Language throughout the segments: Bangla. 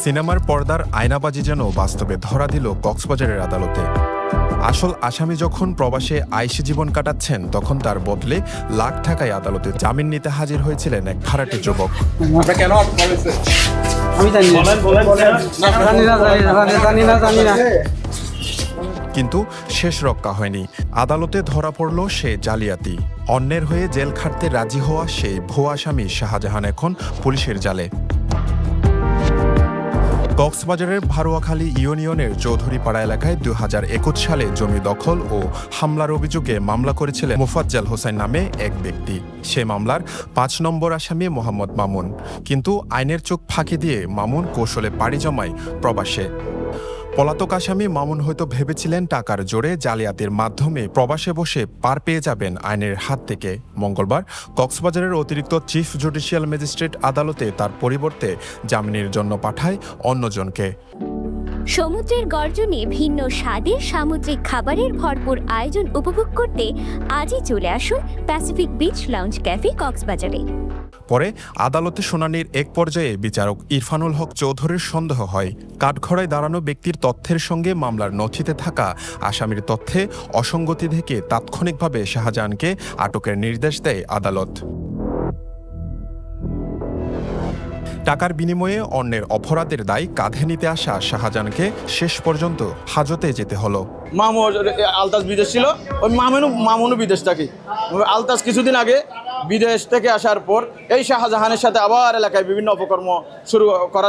সিনেমার পর্দার আয়নাবাজি যেন বাস্তবে ধরা দিল কক্সবাজারের আদালতে। আসল আসামি যখন প্রবাসে আইসি জীবন কাটাচ্ছেন, তখন তার বদলে লাখ টাকায় আদালতে জামিন নিতে হাজির হয়েছিলেন এক ভাড়াটে যুবক। কিন্তু শেষ রক্ষা হয়নি। আদালতে ধরা পড়ল সে জালিয়াতি। অন্যের হয়ে জেল খাটতে রাজি হওয়া সেই ভুয়া আসামি শাহজাহান এখন পুলিশের জালে। কক্সবাজারের ভারুয়াখালী ইউনিয়নের চৌধুরীপাড়া এলাকায় ২০২১ সালে জমি দখল ও হামলার অভিযোগে মামলা করেছিলেন মোফাজ্জল হোসেন নামে এক ব্যক্তি। সে মামলার ৫ নম্বর আসামি মোহাম্মদ মামুন। কিন্তু আইনের চোখ ফাঁকি দিয়ে মামুন কৌশলে পাড়ি জমায় প্রবাসে। পলাতক আসামি মামুন হয়তো ভেবেছিলেন টাকার জোরে জালিয়াতির মাধ্যমে প্রবাসে বসে পার পেয়ে যাবেন আইনের হাত থেকে। মঙ্গলবার কক্সবাজারের অতিরিক্ত চিফ জুডিশিয়াল ম্যাজিস্ট্রেট আদালতে তার পরিবর্তে জামিনের জন্য পাঠায় অন্যজনকে। সমুদ্রের গর্জনে ভিন্ন স্বাদে সামুদ্রিক খাবারের ভরপুর আয়োজন উপভোগ করতে আজই চলে আসুন প্যাসিফিক বিচ লাউঞ্জ ক্যাফে কক্সবাজারে। পরে আদালতে শুনানির এক পর্যায়ে বিচারক ইরফানুল হক চৌধুরীর সন্দেহ হয়, কাঠগড়ায় দাঁড়ানো ব্যক্তির তথ্যের সঙ্গে মামলার নথিতে থাকা আসামির তথ্যে অসঙ্গতি থেকে তাৎক্ষণিকভাবে শাহজাহানকে আটকের নির্দেশ দেয় আদালত। টাকার বিনিময়ে অন্যের অপরাধের দায় কাঁধে নিতে আসা শাহজাহানকে শেষ পর্যন্ত হাজতে যেতে হলো। মামু আলতাস বিদেশ ছিল, ওই মামুনও বিদেশ থাকে। আলতাস কিছুদিন আগে বিদেশ থেকে আসার পর এই শাহজাহানের সাথে আবার এলাকায় বিভিন্ন অপকর্ম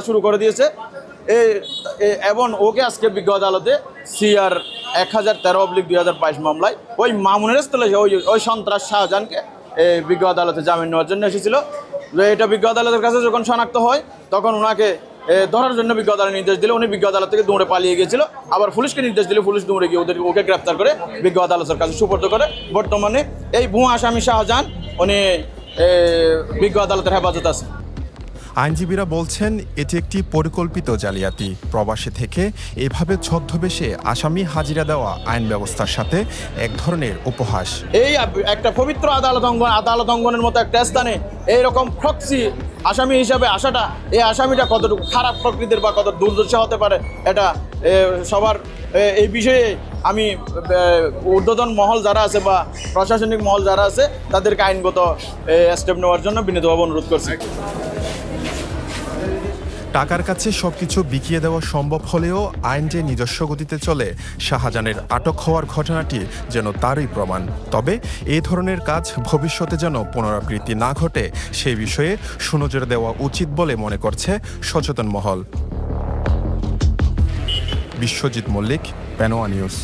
শুরু করে দিয়েছে। এবং ওকে আজকে বিজ্ঞ আদালতে CR 1013/2022 মামলায় ওই মামুনের স্থলে ওই সন্ত্রাস শাহজাহানকে বিজ্ঞ আদালতে জামিন নেওয়ার জন্য এসেছিল। এটা বিজ্ঞ আদালতের কাছে যখন শনাক্ত হয়, তখন ওনাকে ধরার জন্য বিজ্ঞ আদালত নির্দেশ দিল। উনি বিজ্ঞ আদালত থেকে দৌড়ে পালিয়ে গিয়েছিল। আবার পুলিশকে নির্দেশ দিলে পুলিশ দৌড়ে গিয়ে ওকে গ্রেপ্তার করে বিজ্ঞ আদালতের কাছে সুপর্দ করে। বর্তমানে এই ভুয়া আসামি শাহজাহান উনি বিজ্ঞ আদালতের হেফাজত আছে। আইনজীবীরা বলছেন এটি একটি পরিকল্পিত জালিয়াতি। প্রবাসী থেকে এভাবে ছদ্মবেশে আসামি হাজিরা দেওয়া আইন ব্যবস্থার সাথে এক ধরনের উপহাস। এই একটা পবিত্র আদালত অঙ্গনের মতো একটা স্থানে এইরকম প্রক্সি আসামি হিসাবে আসাটা, এই আসামিটা কতটুকু খারাপ প্রকৃতির বা কত দুর্দশা হতে পারে, এটা সবার এই বিষয়ে আমি ঊর্ধ্বতন মহল যারা আছে বা প্রশাসনিক মহল যারা আছে তাদেরকে আইনগত স্টেপ নেওয়ার জন্য বিনীতভাবে অনুরোধ করছি। টাকার কাছে সবকিছু বিকিয়ে দেওয়া সম্ভব হলেও আইন যে নিজস্ব গতিতে চলে, শাহজাহানের আটক হওয়ার ঘটনাটি যেন তারই প্রমাণ। তবে এই ধরনের কাজ ভবিষ্যতে যেন পুনরাবৃত্তি না ঘটে, সেই বিষয়ে সুনজর দেওয়া উচিত বলে মনে করছে সচেতন মহল। বিশ্বজিৎ মল্লিক, পেনোয়া নিউজ।